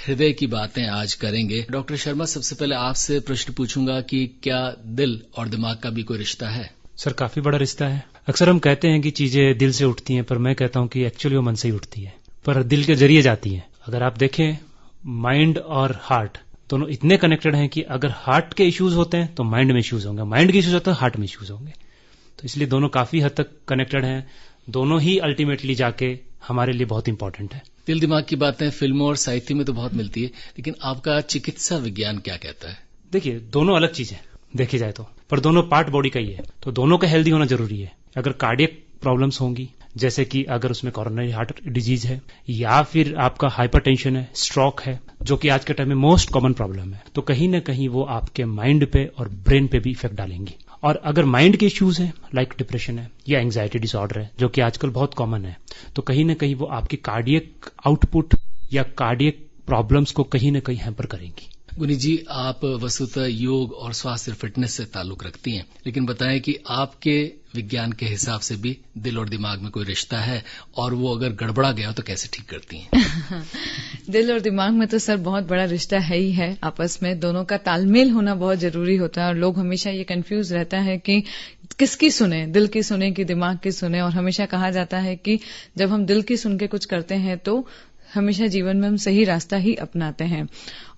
हृदय की बातें आज करेंगे। डॉक्टर शर्मा, सबसे पहले आपसे प्रश्न पूछूंगा कि क्या दिल और दिमाग का भी कोई रिश्ता है? सर, काफी बड़ा रिश्ता है। अक्सर हम कहते हैं कि चीजें दिल से उठती हैं, पर मैं कहता हूं कि एक्चुअली वो मन से ही उठती है, पर दिल के जरिए जाती हैं। अगर आप देखें, माइंड और हार्ट दोनों इतने कनेक्टेड हैं कि अगर हार्ट के इश्यूज होते हैं तो माइंड में इश्यूज होंगे, माइंड के इश्यूज होते हैं हार्ट में इश्यूज होंगे। तो इसलिए दोनों काफी हद तक कनेक्टेड हैं, दोनों ही अल्टीमेटली जाके हमारे लिए बहुत इंपॉर्टेंट है। दिल दिमाग की बातें फिल्मों और साहित्य में तो बहुत मिलती है, लेकिन आपका चिकित्सा विज्ञान क्या कहता है? देखिए, दोनों अलग चीजें देखी जाए तो, पर दोनों पार्ट बॉडी का ही है, तो दोनों का हेल्दी होना जरूरी है। अगर कार्डियक प्रॉब्लम्स होंगी, जैसे कि अगर उसमें कोरोनरी हार्ट डिजीज है या फिर आपका हाइपरटेंशन है, स्ट्रोक है, जो कि आज के टाइम में मोस्ट कॉमन प्रॉब्लम है, तो कहीं ना कहीं वो आपके माइंड पे और ब्रेन पे भी इफेक्ट डालेंगी। और अगर माइंड के इश्यूज हैं, लाइक डिप्रेशन है या एंग्जाइटी डिसऑर्डर है, जो कि आजकल बहुत कॉमन है, तो कहीं ना कहीं वो आपकी कार्डियक आउटपुट या कार्डियक प्रॉब्लम्स को कहीं ना कहीं हैम्पर करेंगी। गुनी जी, आप वस्तुतः योग और स्वास्थ्य फिटनेस से ताल्लुक रखती हैं, लेकिन बताएं कि आपके विज्ञान के हिसाब से भी दिल और दिमाग में कोई रिश्ता है, और वो अगर गड़बड़ा गया तो कैसे ठीक करती हैं? दिल और दिमाग में तो सर बहुत बड़ा रिश्ता है ही है। आपस में दोनों का तालमेल होना बहुत जरूरी होता है, और लोग हमेशा ये कंफ्यूज रहता है कि किसकी सुने, दिल की सुने कि दिमाग की सुने। और हमेशा कहा जाता है कि जब हम दिल की सुन के कुछ करते हैं तो हमेशा जीवन में हम सही रास्ता ही अपनाते हैं।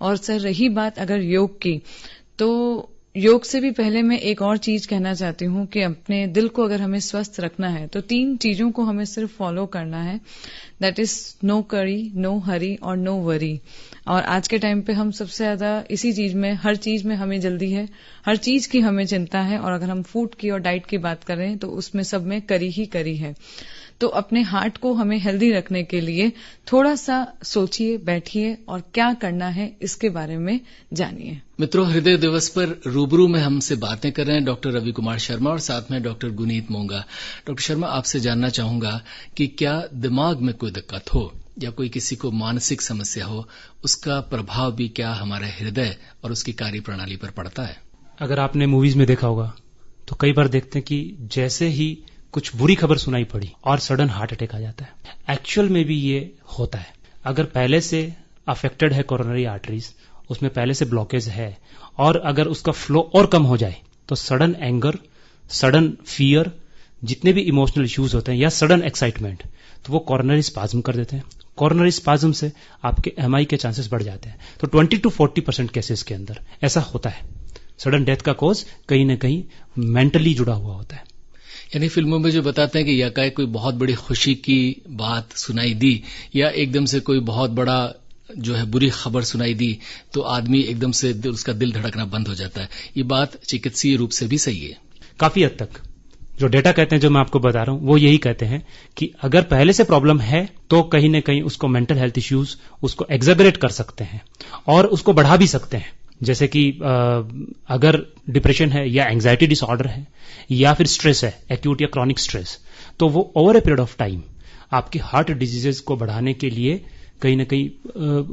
और सर, रही बात अगर योग की, तो योग से भी पहले मैं एक और चीज कहना चाहती हूँ कि अपने दिल को अगर हमें स्वस्थ रखना है तो 3 चीजों को हमें सिर्फ फॉलो करना है। दैट इज नो करी, नो हरी और नो वरी। और आज के टाइम पे हम सबसे ज्यादा इसी चीज में, हर चीज में हमें जल्दी है, हर चीज की हमें चिंता है। और अगर हम फूड की और डाइट की बात करें तो उसमें सब में करी ही करी है। तो अपने हार्ट को हमें हेल्दी रखने के लिए थोड़ा सा सोचिए, बैठिए और क्या करना है इसके बारे में जानिए। मित्रों, हृदय दिवस पर रूबरू में हमसे बातें कर रहे हैं डॉक्टर रवि कुमार शर्मा और साथ में डॉक्टर गुनीत मोंगा। डॉक्टर शर्मा, आपसे जानना चाहूंगा कि क्या दिमाग में कोई दिक्कत हो या कोई किसी को मानसिक समस्या हो, उसका प्रभाव भी क्या हमारे हृदय और उसकी कार्य प्रणाली पर पड़ता है? अगर आपने मूवीज में देखा होगा तो कई बार देखते हैं कि जैसे ही कुछ बुरी खबर सुनाई पड़ी और सडन हार्ट अटैक आ जाता है। एक्चुअल में भी ये होता है। अगर पहले से अफेक्टेड है कोरोनरी आर्टरीज, उसमें पहले से ब्लॉकेज है, और अगर उसका फ्लो और कम हो जाए तो सडन एंगर, सडन फियर, जितने भी इमोशनल इश्यूज होते हैं या सडन एक्साइटमेंट, तो वो कोरोनरी स्पाज्म कर देते हैं। कोरोनरी स्पाज्म से आपके एमआई के चांसेस बढ़ जाते हैं। तो 20 to 40% केसेस के अंदर ऐसा होता है। सडन डेथ का कॉज कहीं ना कहीं मेंटली जुड़ा हुआ होता है। यानी फिल्मों में जो बताते हैं कि यकाएक कोई बहुत बड़ी खुशी की बात सुनाई दी या एकदम से कोई बहुत बड़ा जो है बुरी खबर सुनाई दी तो आदमी एकदम से उसका दिल धड़कना बंद हो जाता है। ये बात चिकित्सीय रूप से भी सही है? काफी हद तक जो डेटा कहते हैं, जो मैं आपको बता रहा हूं, वो यही कहते हैं कि अगर पहले से प्रॉब्लम है तो कहीं ना कहीं उसको मेंटल हेल्थ इश्यूज उसको एग्जैगरेट कर सकते हैं और उसको बढ़ा भी सकते हैं। जैसे कि अगर डिप्रेशन है या एंग्जाइटी डिसऑर्डर है या फिर स्ट्रेस है, एक्यूट या क्रॉनिक स्ट्रेस, तो वो over a period of time आपकी हार्ट डिजीजेज को बढ़ाने के लिए कहीं ना कहीं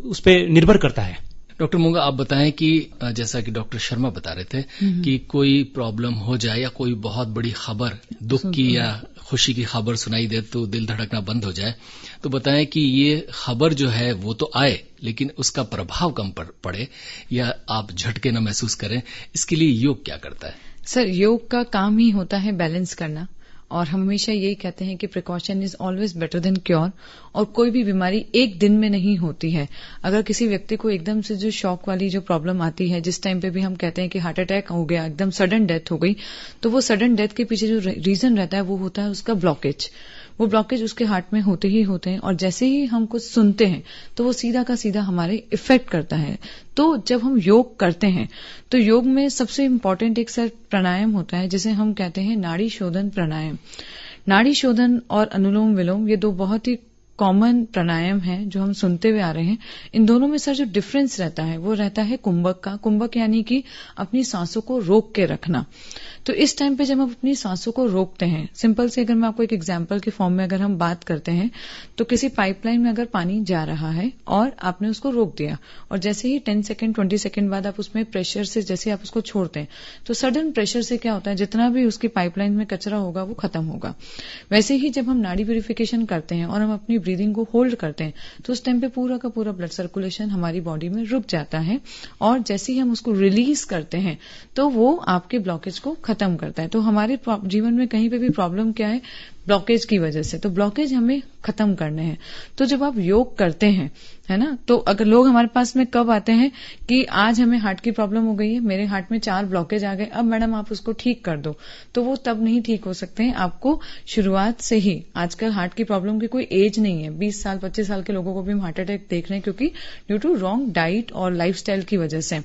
उस पर निर्भर करता है। डॉक्टर मोंगा, आप बताएं कि जैसा कि डॉक्टर शर्मा बता रहे थे कि कोई प्रॉब्लम हो जाए या कोई बहुत बड़ी खबर, दुख की या खुशी की खबर सुनाई दे तो दिल धड़कना बंद हो जाए, तो बताएं कि ये खबर जो है वो तो आए लेकिन उसका प्रभाव कम पड़े या आप झटके न महसूस करें, इसके लिए योग क्या करता है? सर, योग का काम ही होता है बैलेंस करना। और हम हमेशा यही कहते हैं कि precaution is always better than cure. और कोई भी बीमारी एक दिन में नहीं होती है। अगर किसी व्यक्ति को एकदम से जो शॉक वाली जो प्रॉब्लम आती है, जिस टाइम पे भी हम कहते हैं कि हार्ट अटैक हो गया, एकदम सडन डेथ हो गई, तो वो सडन डेथ के पीछे जो रीजन रहता है वो होता है उसका ब्लॉकेज। वो ब्लॉकेज उसके हार्ट में होते ही होते हैं, और जैसे ही हम कुछ सुनते हैं तो वो सीधा का सीधा हमारे इफेक्ट करता है। तो जब हम योग करते हैं तो योग में सबसे इम्पोर्टेंट एक सर प्राणायाम होता है, जिसे हम कहते हैं नाड़ी शोधन प्राणायाम। नाड़ी शोधन और अनुलोम विलोम, ये 2 बहुत ही कॉमन प्राणायाम है जो हम सुनते हुए आ रहे हैं। इन दोनों में सर जो डिफरेंस रहता है वो रहता है कुंभक का। कुंभक यानी कि अपनी सांसों को रोक के रखना। तो इस टाइम पे जब हम अपनी सांसों को रोकते हैं, सिंपल से अगर मैं आपको एक एग्जांपल के फॉर्म में अगर हम बात करते हैं, तो किसी पाइपलाइन में अगर पानी जा रहा है और आपने उसको रोक दिया, और जैसे ही 10 सेकंड 20 सेकंड बाद आप उसमें प्रेशर से जैसे आप उसको छोड़ते हैं, तो सडन प्रेशर से क्या होता है, जितना भी उसकी पाइपलाइन में कचरा होगा वो खत्म होगा। वैसे ही जब हम नाड़ी प्यूरिफिकेशन करते हैं और हम अपनी ब्रीदिंग को होल्ड करते हैं तो उस टाइम पे पूरा का पूरा ब्लड सर्कुलेशन हमारी बॉडी में रुक जाता है, और जैसे ही हम उसको रिलीज करते हैं तो वो आपके ब्लॉकेज को खत्म करता है। तो हमारे जीवन में कहीं पे भी प्रॉब्लम क्या है, ब्लॉकेज की वजह से, तो ब्लॉकेज हमें खत्म करने हैं। तो जब आप योग करते हैं, है ना, तो अगर लोग हमारे पास में कब आते हैं कि आज हमें हार्ट की प्रॉब्लम हो गई है, मेरे हार्ट में 4 ब्लॉकेज आ गए, अब मैडम आप उसको ठीक कर दो, तो वो तब नहीं ठीक हो सकते हैं। आपको शुरुआत से ही, आजकल हार्ट की प्रॉब्लम की कोई एज नहीं है, 20 साल 25 साल के लोगों को भी हम हार्ट अटैक देख रहे हैं, क्योंकि ड्यू टू रॉन्ग डाइट और लाइफस्टाइल की वजह से।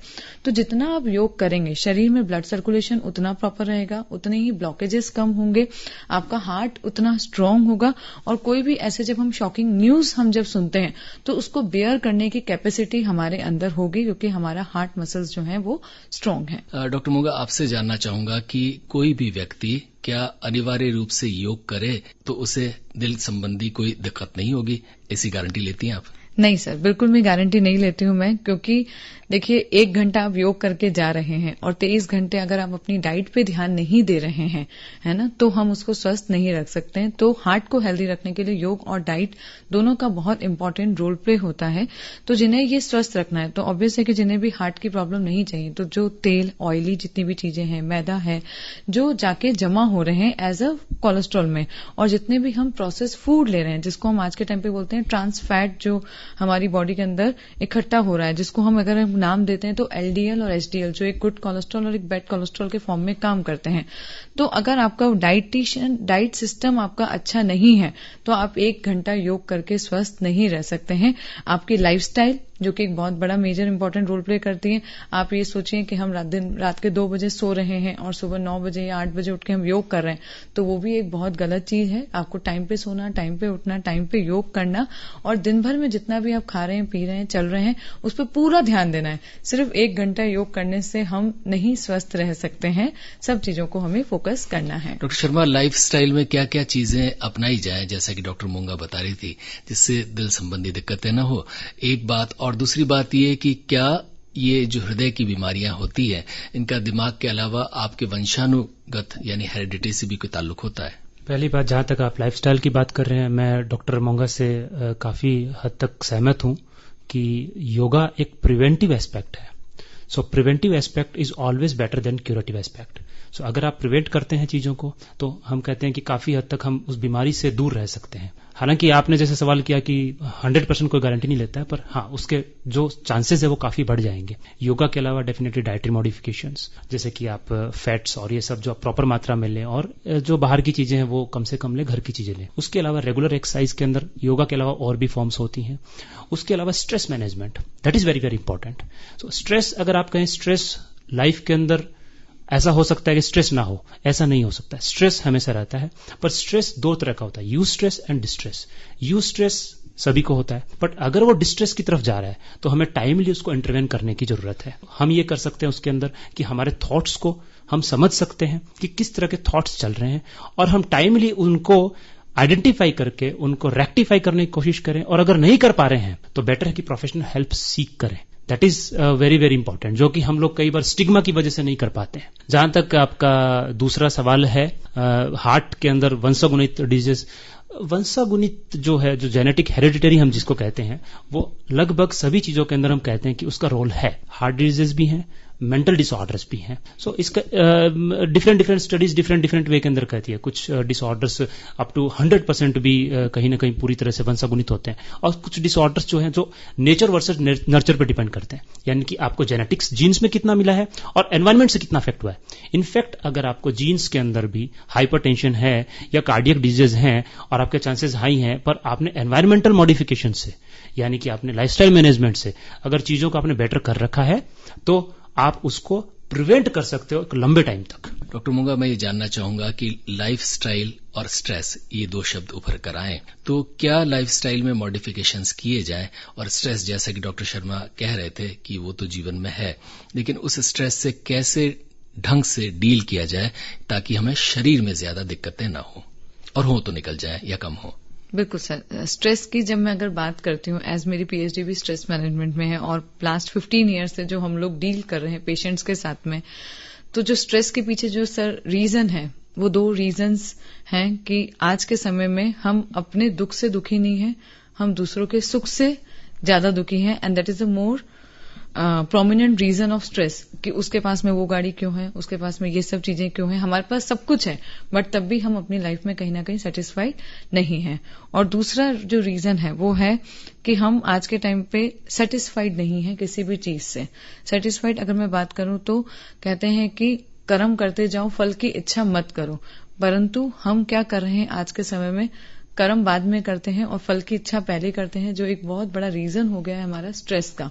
तो जितना आप योग करेंगे, शरीर में ब्लड सर्कुलेशन उतना प्रॉपर रहेगा, उतने ही ब्लॉकेजेस कम होंगे, आपका हार्ट उतना स्ट्रांग होगा, और कोई भी ऐसे जब हम शॉकिंग न्यूज हम जब सुनते हैं तो उसको बेयर करने की कैपेसिटी हमारे अंदर होगी, क्योंकि हमारा हार्ट मसल्स जो हैं वो स्ट्रांग हैं। डॉक्टर मोंगा, आपसे जानना चाहूंगा कि कोई भी व्यक्ति क्या अनिवार्य रूप से योग करे तो उसे दिल संबंधी कोई दिक्कत नहीं होगी, ऐसी गारंटी लेती हैं आप? नहीं सर, बिल्कुल भी गारंटी नहीं लेती हूं मैं, क्योंकि देखिए 1 घंटा आप योग करके जा रहे हैं और 23 घंटे अगर आप अपनी डाइट पे ध्यान नहीं दे रहे हैं, है ना, तो हम उसको स्वस्थ नहीं रख सकते हैं। तो हार्ट को हेल्दी रखने के लिए योग और डाइट दोनों का बहुत इंपॉर्टेंट रोल प्ले होता है। तो जिन्हें ये स्वस्थ रखना है, तो ऑब्वियस है कि जिन्हें भी हार्ट की प्रॉब्लम नहीं चाहिए, तो जो तेल, ऑयली जितनी भी चीजें हैं, मैदा है, जो जाके जमा हो रहे हैं एज अ कोलेस्ट्रॉल में, और जितने भी हम प्रोसेस फूड ले रहे हैं, जिसको हम आज के टाइम पे बोलते हैं ट्रांस फैट, जो हमारी बॉडी के अंदर इकट्ठा हो रहा है, जिसको हम अगर हम नाम देते हैं तो एलडीएल और एचडीएल, जो एक गुड कोलेस्ट्रॉल और एक बैड कोलेस्ट्रॉल के फॉर्म में काम करते हैं। तो अगर आपका डाइट सिस्टम आपका अच्छा नहीं है तो आप 1 घंटा योग करके स्वस्थ नहीं रह सकते हैं। आपकी लाइफस्टाइल, जो कि एक बहुत बड़ा मेजर इंपॉर्टेंट रोल प्ले करती है। आप ये सोचिए कि हम रात के 2 बजे सो रहे हैं और सुबह 9 बजे या 8 बजे उठ के हम योग कर रहे हैं, तो वो भी एक बहुत गलत चीज है। आपको टाइम पे सोना, टाइम पे उठना, टाइम पे योग करना, और दिन भर में जितना भी आप खा रहे हैं, पी रहे हैं, चल रहे हैं, उस पर पूरा ध्यान देना है। सिर्फ 1 घंटा योग करने से हम नहीं स्वस्थ रह सकते हैं, सब चीजों को हमें फोकस करना है। डॉक्टर शर्मा, लाइफ स्टाइल में क्या क्या चीजें अपनाई जाए, जैसा कि डॉक्टर मोंगा बता रही थी, जिससे दिल संबंधी दिक्कतें न हो, एक बात। और दूसरी बात ये कि क्या ये जो हृदय की बीमारियां होती है, इनका दिमाग के अलावा आपके वंशानुगत यानी हेरिडिटी से भी कोई ताल्लुक होता है? पहली बात, जहां तक आप लाइफस्टाइल की बात कर रहे हैं, मैं डॉक्टर मोंगा से काफी हद तक सहमत हूं कि योगा एक प्रिवेंटिव एस्पेक्ट है। So preventive aspect is always better than curative aspect. So अगर आप प्रिवेंट करते हैं चीजों को, तो हम कहते हैं कि काफी हद तक हम उस बीमारी से दूर रह सकते हैं। हालांकि आपने जैसे सवाल किया कि 100% कोई गारंटी नहीं लेता है, पर हाँ, उसके जो चांसेस है वो काफी बढ़ जाएंगे। योगा के अलावा डेफिनेटली डाइटरी मॉडिफिकेशंस, जैसे कि आप फैट्स और ये सब जो आप प्रॉपर मात्रा में लें, और जो बाहर की चीजें हैं वो कम से कम लें, घर की चीजें लें। उसके अलावा रेगुलर एक्सरसाइज के अंदर योगा के अलावा और भी फॉर्म्स होती हैं। उसके अलावा stress management, that is very very important. So stress, अगर आप कहें स्ट्रेस लाइफ के अंदर ऐसा हो सकता है कि स्ट्रेस ना हो, ऐसा नहीं हो सकता। स्ट्रेस हमेशा रहता है, पर स्ट्रेस 2 तरह का होता है, you stress and distress. You stress सभी को होता है, बट अगर वो डिस्ट्रेस की तरफ जा रहा है तो हमें टाइमली उसको इंटरवेन करने की जरूरत है। हम ये कर सकते हैं उसके अंदर कि हमारे थॉट्स को हम समझ सकते हैं कि किस तरह के थॉट्स चल रहे हैं, और हम टाइमली उनको आइडेंटिफाई करके उनको रेक्टिफाई करने की कोशिश करें। और अगर नहीं कर पा रहे हैं तो बेटर है कि प्रोफेशनल हेल्प सीख करें। That is very very important, जो कि हम लोग कई बार स्टिग्मा की वजह से नहीं कर पाते हैं। जहां तक आपका दूसरा सवाल है, हार्ट के अंदर वंशागुणित डिजीज, वंशागुणित जो है, जो जेनेटिक हेरिडिटरी हम जिसको कहते हैं, वो लगभग सभी चीजों के अंदर हम कहते हैं कि उसका रोल है। हार्ट डिजीज भी हैं, मेंटल डिसऑर्डर्स भी हैं। सो इसका डिफरेंट स्टडीज डिफरेंट वे के अंदर कहती है। कुछ डिसऑर्डर्स अप टू 100% भी कहीं ना कहीं पूरी तरह से वंशागुणित होते हैं, और कुछ डिसऑर्डर्स जो हैं जो नेचर वर्सेस नर्चर पर डिपेंड करते हैं, यानी कि आपको जेनेटिक्स जीन्स में कितना मिला है और एनवायरमेंट से कितना अफेक्ट हुआ है। इनफैक्ट अगर आपको जीन्स के अंदर भी हाइपरटेंशन है या कार्डियक डिजीज हैं और आपके चांसेस हाई हैं, पर आपने एनवायरमेंटल मॉडिफिकेशन से, यानी कि आपने लाइफस्टाइल मैनेजमेंट से अगर चीजों को आपने बेटर कर रखा है, तो आप उसको प्रिवेंट कर सकते हो एक लंबे टाइम तक। डॉक्टर मोंगा, मैं ये जानना चाहूंगा कि लाइफस्टाइल और स्ट्रेस, ये 2 शब्द उभर कर आए, तो क्या लाइफस्टाइल में मॉडिफिकेशंस किए जाए? और स्ट्रेस, जैसा कि डॉक्टर शर्मा कह रहे थे कि वो तो जीवन में है, लेकिन उस स्ट्रेस से कैसे ढंग से डील किया जाए ताकि हमें शरीर में ज्यादा दिक्कतें ना हो, और हो तो निकल जाए या कम हो? बिल्कुल सर, स्ट्रेस की जब मैं अगर बात करती हूँ, एज मेरी पीएचडी भी स्ट्रेस मैनेजमेंट में है, और लास्ट 15 ईयर्स से जो हम लोग डील कर रहे हैं पेशेंट्स के साथ में, तो जो स्ट्रेस के पीछे जो सर रीजन है वो 2 रीजंस हैं कि आज के समय में हम अपने दुख से दुखी नहीं हैं, हम दूसरों के सुख से ज्यादा दुखी हैं, and that is a more prominent reason of stress कि उसके पास में वो गाड़ी क्यों है, उसके पास में ये सब चीजें क्यों हैं, हमारे पास सब कुछ है बट तब भी हम अपनी लाइफ में कहीं ना कहीं सेटिस्फाइड नहीं हैं। और दूसरा जो रीजन है वो है कि हम आज के टाइम पे सेटिस्फाइड नहीं हैं किसी भी चीज से। सेटिस्फाइड अगर मैं बात करूं तो कहते हैं कि कर्म करते जाओ, फल की इच्छा मत करो, परंतु हम क्या कर रहे हैं आज के समय में, कर्म बाद में करते हैं और फल की इच्छा पहले करते हैं, जो एक बहुत बड़ा रीजन हो गया है हमारा स्ट्रेस का।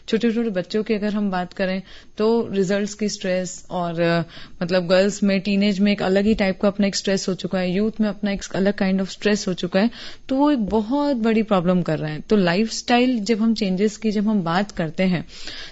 छोटे छोटे बच्चों की अगर हम बात करें तो रिजल्ट्स की स्ट्रेस, और मतलब गर्ल्स में टीनेज में एक अलग ही टाइप का अपना एक स्ट्रेस हो चुका है, यूथ में अपना एक अलग काइंड ऑफ स्ट्रेस हो चुका है, तो वो एक बहुत बड़ी प्रॉब्लम कर रहे हैं। तो लाइफस्टाइल जब हम चेंजेस की जब हम बात करते हैं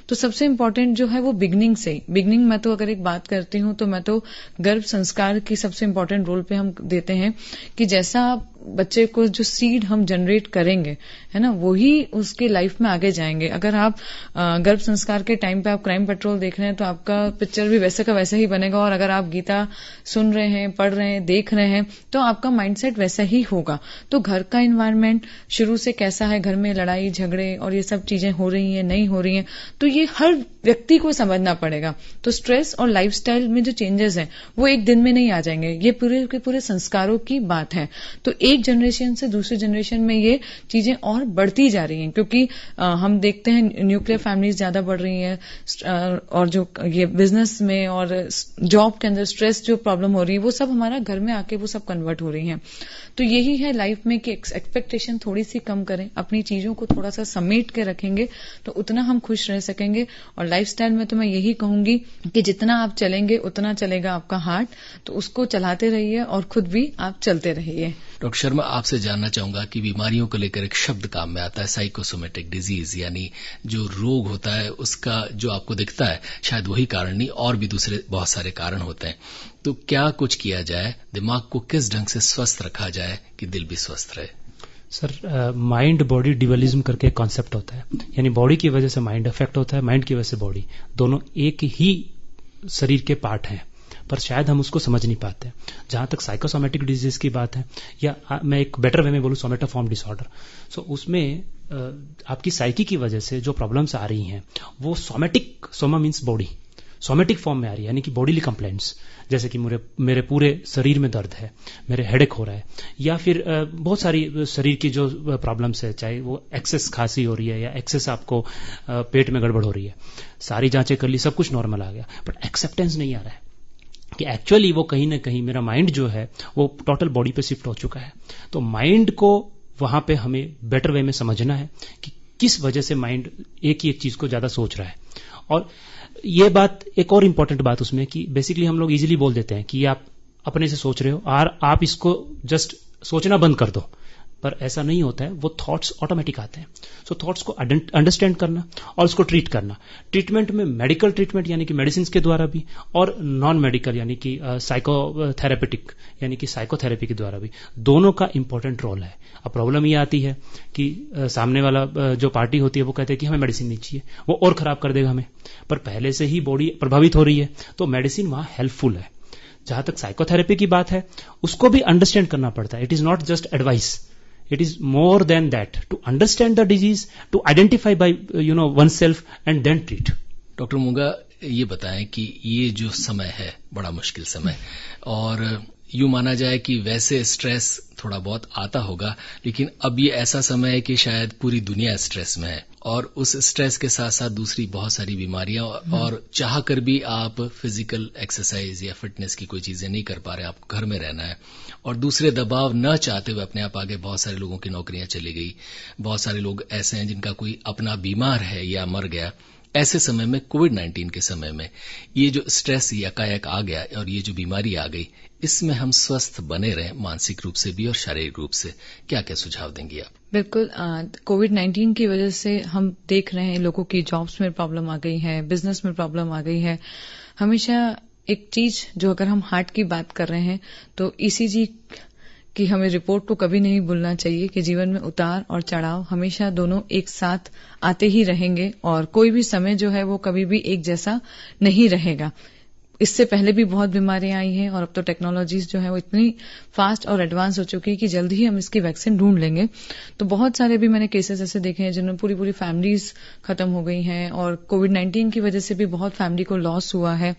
तो सबसे इंपॉर्टेंट जो है वो बिगनिंग मैं तो अगर एक बात करती हूं तो मैं तो गर्भ संस्कार की सबसे इंपॉर्टेंट रोल पे हम देते हैं कि जैसा बच्चे को जो सीड हम जनरेट करेंगे है ना, वही उसके लाइफ में आगे जाएंगे। अगर आप गर्भ संस्कार के टाइम पे आप क्राइम पेट्रोल देख रहे हैं तो आपका पिक्चर भी वैसे का वैसा ही बनेगा, और अगर आप गीता सुन रहे हैं, पढ़ रहे हैं, देख रहे हैं तो आपका माइंडसेट वैसा ही होगा। तो घर का एनवायरनमेंट शुरू से कैसा है, घर में लड़ाई झगड़े और ये सब चीजें हो रही हैं नहीं हो रही हैं, तो ये हर व्यक्ति को समझना पड़ेगा। तो स्ट्रेस और लाइफस्टाइल में जो चेंजेस हैं वो एक दिन में नहीं आ जाएंगे, ये पूरे के पूरे संस्कारों की बात है। तो एक जनरेशन से दूसरी जनरेशन में ये चीजें और बढ़ती जा रही हैं, क्योंकि हम देखते हैं न्यूक्लियर फैमिलीज ज्यादा बढ़ रही हैं, और जो ये बिजनेस में और जॉब के अंदर स्ट्रेस जो प्रॉब्लम हो रही है वो सब हमारा घर में आके वो सब कन्वर्ट हो रही हैं। तो यही है लाइफ में कि एक्सपेक्टेशन थोड़ी सी कम करें, अपनी चीजों को थोड़ा सा समेट के रखेंगे तो उतना हम खुश रह सकेंगे। और लाइफस्टाइल में तो मैं यही कहूंगी कि जितना आप चलेंगे उतना चलेगा आपका हार्ट, तो उसको चलाते रहिए और खुद भी आप चलते रहिए। डॉक्टर शर्मा, आपसे जानना चाहूंगा कि बीमारियों को लेकर एक शब्द काम में आता है, साइकोसोमेटिक डिजीज, यानी जो रोग होता है उसका जो आपको दिखता है शायद वही कारण नहीं और भी दूसरे बहुत सारे कारण होते हैं। तो क्या कुछ किया जाए, दिमाग को किस ढंग से स्वस्थ रखा जाए कि दिल भी स्वस्थ रहे? सर, माइंड बॉडी ड्यूअलिज्म करके एक कॉन्सेप्ट होता है, यानी बॉडी की वजह से माइंड अफेक्ट होता है, माइंड की वजह से बॉडी, दोनों एक ही शरीर के पार्ट हैं, पर शायद हम उसको समझ नहीं पाते। जहां तक साइकोसोमेटिक डिजीज की बात है, या मैं एक बेटर वे में बोलूं सोमेटोफॉर्म डिसऑर्डर, सो उसमें आपकी साइकी की वजह से जो प्रॉब्लम्स आ रही हैं वो somatic, Soma means body, somatic form में आ रही है, यानी कि बॉडीली कंप्लेंट्स, जैसे कि मेरे पूरे शरीर में दर्द है, मेरे हेडेक हो रहा है, या फिर बहुत सारी शरीर की जो प्रॉब्लम्स है, चाहे वो एक्सेस खांसी हो रही है या एक्सेस आपको पेट में गड़बड़ हो रही है, सारी जांचें कर ली, सब कुछ नॉर्मल आ गया, बट एक्सेप्टेंस नहीं आ रहा है कि एक्चुअली वो कहीं ना कहीं मेरा माइंड जो है वो टोटल बॉडी पे शिफ्ट हो चुका है। तो माइंड को वहां पे हमें बेटर वे में समझना है कि किस वजह से माइंड एक ही एक चीज को ज्यादा सोच रहा है। और ये बात, एक और इंपॉर्टेंट बात उसमें कि बेसिकली हम लोग इजीली बोल देते हैं कि आप अपने से सोच रहे हो और आप इसको जस्ट सोचना बंद कर दो, पर ऐसा नहीं होता है, वो थॉट्स ऑटोमेटिक आते हैं। सो थॉट्स को अंडरस्टैंड करना और उसको ट्रीट करना, ट्रीटमेंट में मेडिकल ट्रीटमेंट यानी कि मेडिसिन के द्वारा भी, और नॉन मेडिकल यानी कि साइकोथेरेपेटिक यानी कि साइकोथेरेपी के द्वारा भी, दोनों का इंपॉर्टेंट रोल है। अब प्रॉब्लम ये आती है कि सामने वाला जो पार्टी होती है वो कहते हैं कि हमें मेडिसिन नहीं चाहिए, वो और खराब कर देगा हमें, पर पहले से ही बॉडी प्रभावित हो रही है, तो मेडिसिन वहां हेल्पफुल है। जहां तक साइकोथेरेपी की बात है, उसको भी अंडरस्टैंड करना पड़ता है। It is not just advice, it is more than that, to understand the disease, to identify by oneself and then treat. Doctor मूंगा, ये बताएं कि ये जो समय है बड़ा मुश्किल समय, और यूं माना जाए कि वैसे स्ट्रेस थोड़ा बहुत आता होगा, लेकिन अब ये ऐसा समय है कि शायद पूरी दुनिया स्ट्रेस में है, और उस स्ट्रेस के साथ साथ दूसरी बहुत सारी बीमारियां, और चाह कर भी आप फिजिकल एक्सरसाइज या फिटनेस की कोई चीजें नहीं कर पा रहे, आपको घर में रहना है, और दूसरे दबाव न चाहते हुए अपने आप आगे बहुत सारे लोगों की नौकरियां चली गई, बहुत सारे लोग ऐसे हैं जिनका कोई अपना बीमार है या मर गया। ऐसे समय में, कोविड-19 के समय में, ये जो स्ट्रेस एकाएक आ गया और ये जो बीमारी आ गई, इसमें हम स्वस्थ बने रहें मानसिक रूप से भी और शारीरिक रूप से, क्या क्या सुझाव देंगी आप? बिल्कुल, कोविड-19 की वजह से हम देख रहे हैं लोगों की जॉब्स में प्रॉब्लम आ गई है, बिजनेस में प्रॉब्लम आ गई है। हमेशा एक चीज जो, अगर हम हार्ट की बात कर रहे हैं तो ईसीजी की हमें रिपोर्ट को कभी नहीं भूलना चाहिए कि जीवन में उतार और चढ़ाव हमेशा दोनों एक साथ आते ही रहेंगे, और कोई भी समय जो है वो कभी भी एक जैसा नहीं रहेगा। इससे पहले भी बहुत बीमारियां आई हैं और अब तो टेक्नोलॉजीज जो है वो इतनी फास्ट और एडवांस हो चुकी है कि जल्द ही हम इसकी वैक्सीन ढूंढ लेंगे। तो बहुत सारे भी मैंने केसेस ऐसे देखे हैं जिनमें पूरी पूरी फैमिलीज खत्म हो गई हैं और कोविड-19 की वजह से भी बहुत फैमिली को लॉस हुआ है।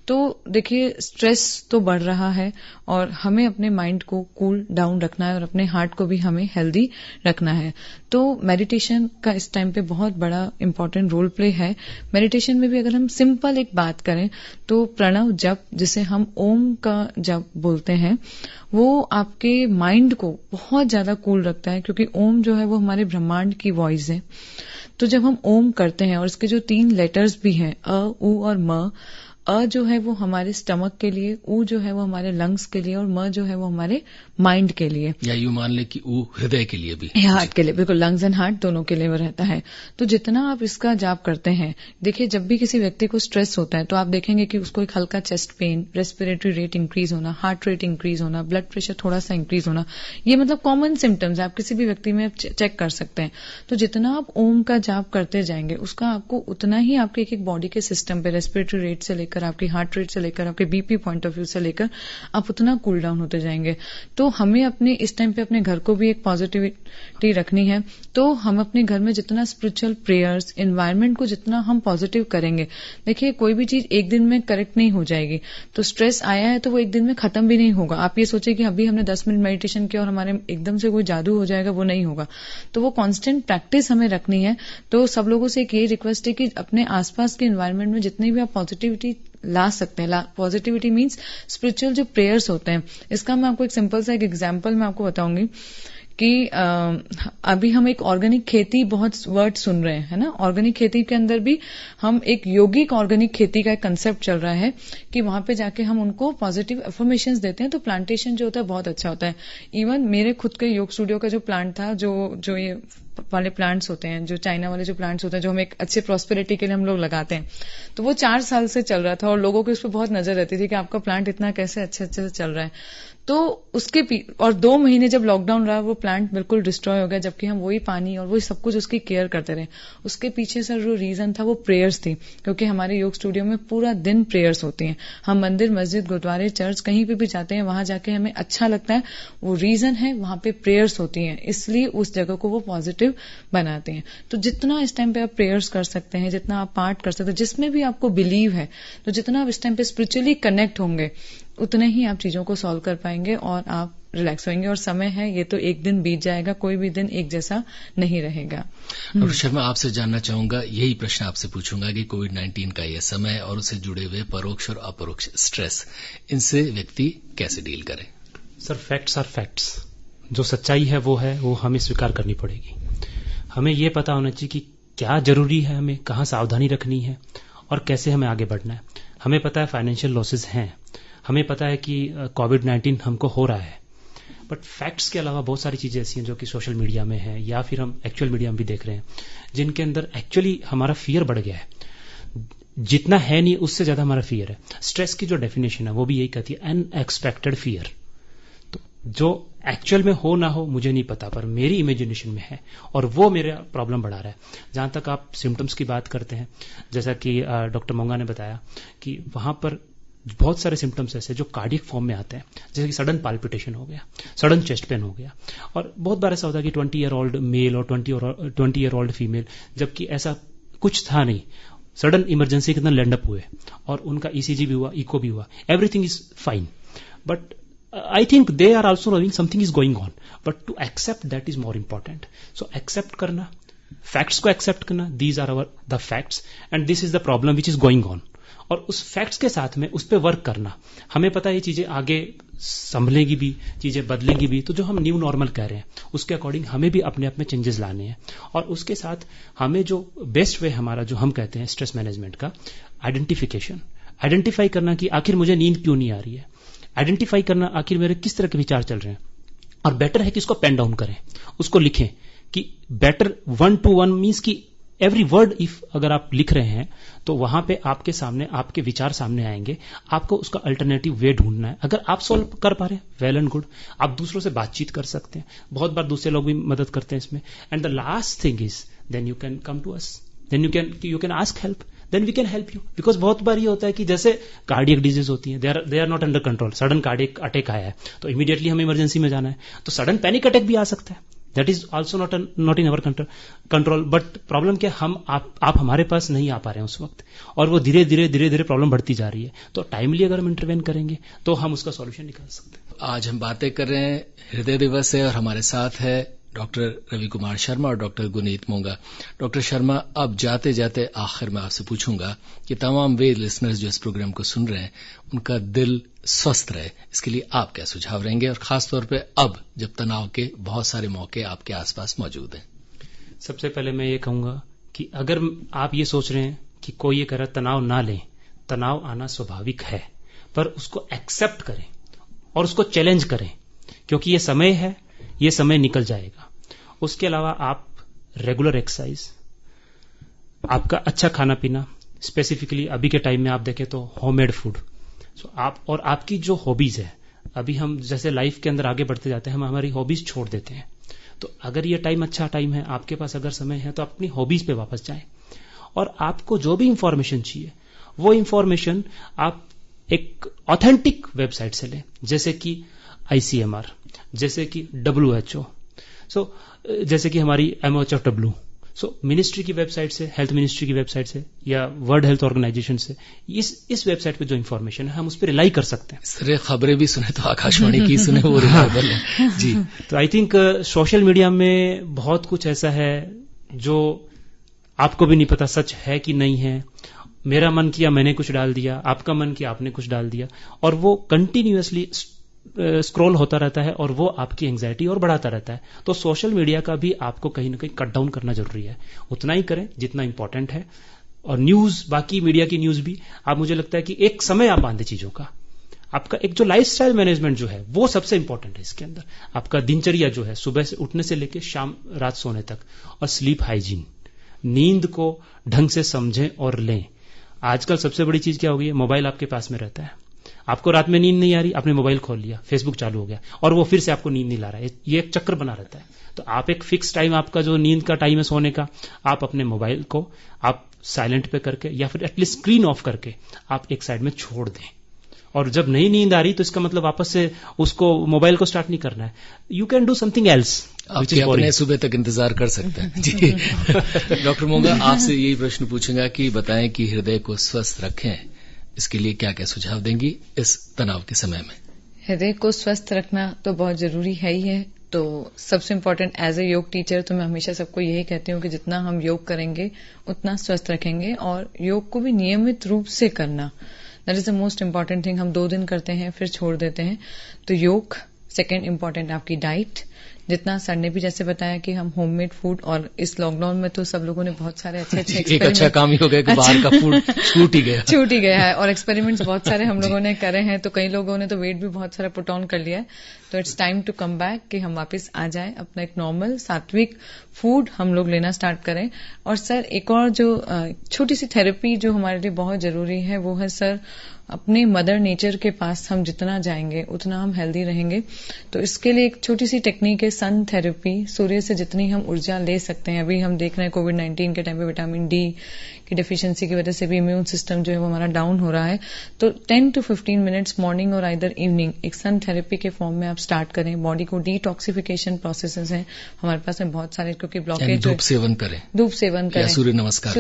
तो देखिए, स्ट्रेस तो बढ़ रहा है और हमें अपने माइंड को कूल डाउन रखना है और अपने हार्ट को भी हमें हेल्दी रखना है। तो मेडिटेशन का इस टाइम पे बहुत बड़ा इंपॉर्टेंट रोल प्ले है। मेडिटेशन में भी अगर हम सिंपल एक बात करें तो प्रणव जप, जिसे हम ओम का जप बोलते हैं, वो आपके माइंड को बहुत ज्यादा कूल रखता है, क्योंकि ओम जो है वो हमारे ब्रह्मांड की वॉइस है। तो जब हम ओम करते हैं और इसके जो 3 लेटर्स भी हैं, अ, उ और म, अ जो है वो हमारे स्टमक के लिए, उ जो है वो हमारे लंग्स के लिए और म जो है वो हमारे माइंड के लिए, या यूं मान ले कि उ हृदय के लिए भी, हार्ट के लिए, बिल्कुल लंग्स एंड हार्ट दोनों के लिए वो रहता है। तो जितना आप इसका जाप करते हैं, देखिए जब भी किसी व्यक्ति को स्ट्रेस होता है तो आप देखेंगे कि उसको एक हल्का chest pain, respiratory rate increase होना, हार्ट रेट इंक्रीज होना, ब्लड प्रेशर थोड़ा सा इंक्रीज होना, ये मतलब कॉमन सिम्टम्स आप किसी भी व्यक्ति में चेक कर सकते हैं। तो जितना आप ओम का जाप करते जाएंगे उसका आपको उतना ही आपके एक एक बॉडी के सिस्टम पे, रेस्पिरेटरी रेट से लेकर आपकी हार्ट रेट से लेकर आपके बीपी पॉइंट ऑफ व्यू से लेकर आप उतना कूल डाउन होते जाएंगे। तो हमें अपने इस टाइम पे अपने घर को भी एक पॉजिटिविटी रखनी है। तो हम अपने घर में जितना स्पिरिचुअल प्रेयर्स, एनवायरनमेंट को जितना हम पॉजिटिव करेंगे, देखिए कोई भी चीज एक दिन में करेक्ट नहीं हो जाएगी। तो स्ट्रेस आया है तो वो एक दिन में खत्म भी नहीं होगा। आप ये सोचे कि अभी हमने 10 मिनट मेडिटेशन किया और हमारे एकदम से कोई जादू हो जाएगा, वो नहीं होगा। तो वो कांस्टेंट प्रैक्टिस हमें रखनी है। तो सब लोगों से एक यही रिक्वेस्ट है कि अपने आसपास के एनवायरनमेंट में जितनी भी आप पॉजिटिविटी ला सकते हैं, पॉजिटिविटी मीन्स स्पिरिचुअल जो प्रेयर्स होते हैं। इसका मैं आपको एक सिंपल सा एक एग्जांपल मैं आपको बताऊंगी कि अभी हम एक ऑर्गेनिक खेती बहुत वर्ड सुन रहे हैं ना। ऑर्गेनिक खेती के अंदर भी हम एक योगिक ऑर्गेनिक खेती का एक कंसेप्ट चल रहा है कि वहां पे जाके हम उनको पॉजिटिव अफर्मेशंस देते हैं तो प्लांटेशन जो होता है बहुत अच्छा होता है। इवन मेरे खुद के योग स्टूडियो का जो प्लांट था, जो ये वाले प्लांट्स होते हैं, जो चाइना वाले जो प्लांट्स होते हैं, जो हम एक अच्छे प्रॉस्पेरिटी के लिए हम लोग लगाते हैं, तो वो 4 साल से चल रहा था और लोगों को इस पर बहुत नजर रहती थी कि आपका प्लांट इतना कैसे अच्छे अच्छे से चल रहा है। तो उसके और 2 महीने जब लॉकडाउन रहा वो प्लांट बिल्कुल डिस्ट्रॉय हो गया, जबकि हम वही पानी और वही सब कुछ उसकी केयर करते रहे। उसके पीछे सर जो रीजन था वो प्रेयर्स थी, क्योंकि हमारे योग स्टूडियो में पूरा दिन प्रेयर्स होती हैं। हम मंदिर, मस्जिद, गुरुद्वारे, चर्च कहीं पे भी जाते हैं, वहां जाके हमें अच्छा लगता है। वो रीजन है, वहां पे प्रेयर्स होती हैं, इसलिए उस जगह को वो पॉजिटिव बनाते हैं। तो जितना इस टाइम पे आप प्रेयर्स कर सकते हैं, जितना आप पाठ कर सकते हैं, जिसमें भी आपको बिलीव है, तो जितना आप इस टाइम पे स्पिरिचुअली कनेक्ट होंगे उतने ही आप चीजों को सॉल्व कर पाएंगे और आप रिलैक्स होंगे। और समय है, ये तो एक दिन बीत जाएगा, कोई भी दिन एक जैसा नहीं रहेगा। डॉक्टर शर्मा, आपसे जानना चाहूंगा, यही प्रश्न आपसे पूछूंगा कि कोविड-19 का ये समय और उससे जुड़े हुए परोक्ष और अपरोक्ष स्ट्रेस, इनसे व्यक्ति कैसे डील करे? Sir, facts are facts. जो सच्चाई है वो हमें स्वीकार करनी पड़ेगी। हमें ये पता होना चाहिए कि क्या जरूरी है, हमें कहाँ सावधानी रखनी है और कैसे हमें आगे बढ़ना है। हमें पता है फाइनेंशियल लॉसेस हैं, हमें पता है कि कोविड-19 हमको हो रहा है, बट फैक्ट्स के अलावा बहुत सारी चीजें ऐसी हैं जो कि सोशल मीडिया में है या फिर हम एक्चुअल मीडिया में भी देख रहे हैं, जिनके अंदर एक्चुअली हमारा फियर बढ़ गया है। जितना है नहीं उससे ज्यादा हमारा फियर है। स्ट्रेस की जो डेफिनेशन है वो भी यही कहती है, अनएक्सपेक्टेड फियर। तो जो एक्चुअल में हो ना हो मुझे नहीं पता, पर मेरी इमेजिनेशन में है और वो मेरा प्रॉब्लम बढ़ा रहा है। जहां तक आप सिम्टम्स की बात करते हैं, जैसा कि डॉक्टर मोंगा ने बताया कि वहां पर बहुत सारे सिम्टम्स ऐसे जो कार्डियक फॉर्म में आते हैं, जैसे कि सडन पाल्पिटेशन हो गया, सडन चेस्ट पेन हो गया, और बहुत बार ऐसा होता है कि 20 ईयर ओल्ड मेल और 20 ईयर ओल्ड फीमेल, जबकि ऐसा कुछ था नहीं, सडन इमरजेंसी के अंदर लैंड अप हुए और उनका ईसीजी भी हुआ, इको भी हुआ, everything is fine, but I think they are also knowing something is going on, but to accept that is more important. So accept करना, facts को accept करना, these are the facts and this is the problem which is going on. और उस facts के साथ में उस पे वर्क करना। हमें पता है ये चीजें आगे संभलेंगी भी, चीजें बदलेंगी भी, तो जो हम न्यू नॉर्मल कह रहे हैं उसके अकॉर्डिंग हमें भी अपने आप में चेंजेस लाने हैं। और उसके साथ हमें जो बेस्ट वे हमारा जो हम कहते हैं स्ट्रेस मैनेजमेंट का, आइडेंटिफाई करना कि आखिर मुझे नींद क्यों नहीं आ रही है, आइडेंटिफाई करना आखिर मेरे किस तरह के विचार चल रहे हैं, और बेटर है कि इसको पेन डाउन करें, उसको लिखें कि बेटर 1 to 1 मीन्स कि एवरी वर्ड इफ अगर आप लिख रहे हैं तो वहां पे आपके सामने आपके विचार सामने आएंगे, आपको उसका अल्टरनेटिव वे ढूंढना है। अगर आप सॉल्व कर पा रहे हैं वेल एंड गुड, आप दूसरों से बातचीत कर सकते हैं, बहुत बार दूसरे लोग भी मदद करते हैं इसमें। And the last thing is then you can come to us, then you can ask help, then we can help you. Because बहुत बार ये होता है कि जैसे कार्डियक डिजीज होती है, they are not under control. Sudden cardiac attack आया है तो इमीडिएटली हमें इमरजेंसी में जाना है, तो सडन पैनिक अटैक भी आ सकता है. That is also not in our control. But problem क्या, हम आप हमारे पास नहीं आ पा रहे हैं उस वक्त, और वो धीरे धीरे प्रॉब्लम बढ़ती जा रही है. तो टाइमली अगर हम इंटरवेन करेंगे तो हम उसका सॉल्यूशन निकाल सकते हैं. आज हम बातें कर रहे हैं, हृदय दिवस है और हमारे साथ है डॉक्टर रवि कुमार शर्मा और डॉक्टर गुनीत मोंगा. डॉक्टर शर्मा, अब जाते जाते आखिर में आपसे पूछूंगा कि तमाम वे लिसनर्स जो इस प्रोग्राम को सुन रहे हैं उनका दिल स्वस्थ रहे, इसके लिए आप क्या सुझाव रहेंगे, और खासतौर पे अब जब तनाव के बहुत सारे मौके आपके आसपास मौजूद हैं? सबसे पहले मैं ये कहूंगा कि अगर आप ये सोच रहे हैं कि कोई ये कह रहा तनाव ना लें, तनाव आना स्वाभाविक है, पर उसको एक्सेप्ट करें और उसको चैलेंज करें, क्योंकि ये समय है, ये समय निकल जाएगा. उसके अलावा आप रेगुलर एक्सरसाइज, आपका अच्छा खाना पीना, स्पेसिफिकली अभी के टाइम में आप देखें तो होममेड फूड, आप और आपकी जो हॉबीज है, अभी हम जैसे लाइफ के अंदर आगे बढ़ते जाते हैं हम हमारी हॉबीज छोड़ देते हैं. तो अगर ये टाइम अच्छा टाइम है, आपके पास अगर समय है, तो अपनी हॉबीज पे वापस जाएं. और आपको जो भी इंफॉर्मेशन चाहिए वो इंफॉर्मेशन आप एक ऑथेंटिक वेबसाइट से लें, जैसे कि ICMR, जैसे कि WHO, जैसे कि हमारी MOHW, मिनिस्ट्री की वेबसाइट से, हेल्थ मिनिस्ट्री की वेबसाइट से, या वर्ल्ड हेल्थ ऑर्गेनाइजेशन से, इस वेबसाइट पे जो इंफॉर्मेशन है हम उस पर रिलाई कर सकते हैं. सर, खबरें भी सुने तो आकाशवाणी की सुने, वो रिलायबल है जी. तो आई थिंक सोशल मीडिया में बहुत कुछ ऐसा है जो आपको भी नहीं पता सच है कि नहीं है. मेरा मन किया मैंने कुछ डाल दिया, आपका मन किया आपने कुछ डाल दिया, और वो कंटिन्यूअसली स्क्रॉल होता रहता है और वो आपकी एंग्जाइटी और बढ़ाता रहता है. तो सोशल मीडिया का भी आपको कहीं ना कहीं कट डाउन करना जरूरी है. उतना ही करें जितना इंपॉर्टेंट है. और न्यूज, बाकी मीडिया की न्यूज भी आप, मुझे लगता है कि एक समय आप बांधे चीजों का. आपका एक जो लाइफस्टाइल मैनेजमेंट जो है वो सबसे इंपॉर्टेंट है इसके अंदर. आपका दिनचर्या जो है, सुबह से उठने से लेकर शाम रात सोने तक, और स्लीप हाइजीन, नींद को ढंग से समझें और लें. आजकल सबसे बड़ी चीज क्या हो गई है, मोबाइल आपके पास में रहता है. आपको रात में नींद नहीं आ रही, आपने मोबाइल खोल लिया, फेसबुक चालू हो गया, और वो फिर से आपको नींद नहीं ला रहा है. ये एक चक्कर बना रहता है. तो आप एक फिक्स टाइम, आपका जो नींद का टाइम है सोने का, आप अपने मोबाइल को आप साइलेंट पे करके या फिर एटलीस्ट स्क्रीन ऑफ करके आप एक साइड में छोड़ दें. और जब नहीं नींद आ रही तो इसका मतलब वापस से उसको मोबाइल को स्टार्ट नहीं करना है. You can do something else. आप अपने सुबह तक इंतजार कर सकते हैं जी. डॉक्टर मोंगा, आपसे यही प्रश्न पूछूंगा कि बताएं कि हृदय को स्वस्थ रखें, इसके लिए क्या क्या सुझाव देंगी इस तनाव के समय में? हृदय को स्वस्थ रखना तो बहुत जरूरी है ही है. तो सबसे इम्पोर्टेंट, एज ए योग टीचर तो मैं हमेशा सबको यही कहती हूँ कि जितना हम योग करेंगे उतना स्वस्थ रखेंगे, और योग को भी नियमित रूप से करना, that is the most important thing. हम 2 दिन करते हैं फिर छोड़ देते हैं. तो योग. सेकेंड इम्पॉर्टेंट आपकी डाइट. जितना सर ने भी जैसे बताया कि हम होममेड फूड, और इस लॉकडाउन में तो सब लोगों ने बहुत सारे अच्छे एक अच्छा काम ही हो गया कि बाहर का फूड छूट ही गया है. और एक्सपेरिमेंट्स बहुत सारे हम लोगों ने करे हैं. तो कई लोगों ने तो वेट भी बहुत सारा पुट ऑन कर लिया है. तो it's time to come back, कि हम वापस आ जाएं, अपना एक नॉर्मल सात्विक फूड हम लोग लेना स्टार्ट करें. और सर, एक और जो छोटी सी थेरेपी जो हमारे लिए बहुत जरूरी है वो है सर, अपने मदर नेचर के पास हम जितना जाएंगे उतना हम हेल्दी रहेंगे. तो इसके लिए एक छोटी सी टेक्निक है सन थेरेपी. सूर्य से जितनी हम ऊर्जा ले सकते हैं, अभी हम देख रहे हैं कोविड-19 के टाइम पे विटामिन डी की डेफिशिएंसी की वजह से भी इम्यून सिस्टम जो है वो हमारा डाउन हो रहा है. तो 10 to 15 मिनट्स मॉर्निंग और आइदर इवनिंग एक सन थेरेपी के फॉर्म में आप स्टार्ट करें. बॉडी को डिटॉक्सिफिकेशन प्रोसेसेस हैं हमारे पास में बहुत सारे, क्योंकि ब्लॉकेज. धूप सेवन करें, सूर्य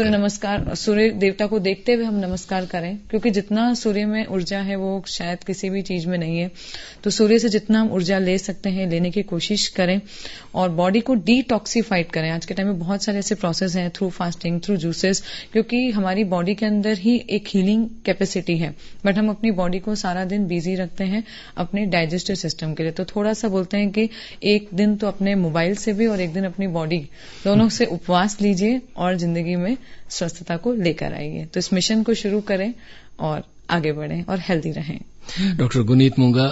नमस्कार, सूर्य देवता को देखते हुए हम नमस्कार करें, क्योंकि जितना सूर्य में ऊर्जा है वो शायद किसी भी चीज में नहीं है. तो सूर्य से जितना हम ऊर्जा ले सकते हैं लेने की कोशिश करें, और बॉडी को डिटॉक्सिफाइड करें. आज के टाइम में बहुत सारे ऐसे प्रोसेस हैं, थ्रू फास्टिंग, थ्रू जूसेस, क्योंकि हमारी बॉडी के अंदर ही एक हीलिंग कैपेसिटी है, बट हम अपनी बॉडी को सारा दिन बिजी रखते हैं अपने डाइजेस्टिव सिस्टम के लिए. तो थोड़ा सा बोलते हैं कि एक दिन तो अपने मोबाइल से भी और एक दिन अपनी बॉडी दोनों से उपवास लीजिए और जिंदगी में स्वस्थता को लेकर आइए. तो इस मिशन को शुरू करें और आगे बढ़ें और हेल्दी रहें. डॉक्टर गुनीत मोंगा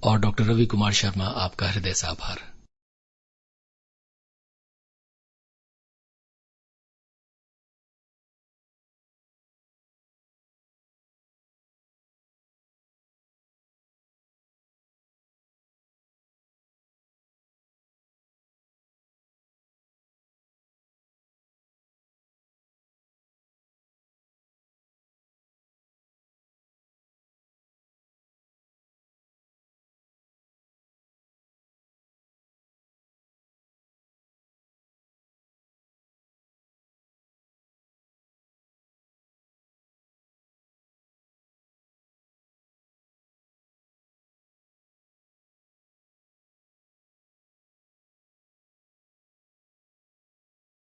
और डॉक्टर रवि कुमार शर्मा, आपका हृदय से आभार.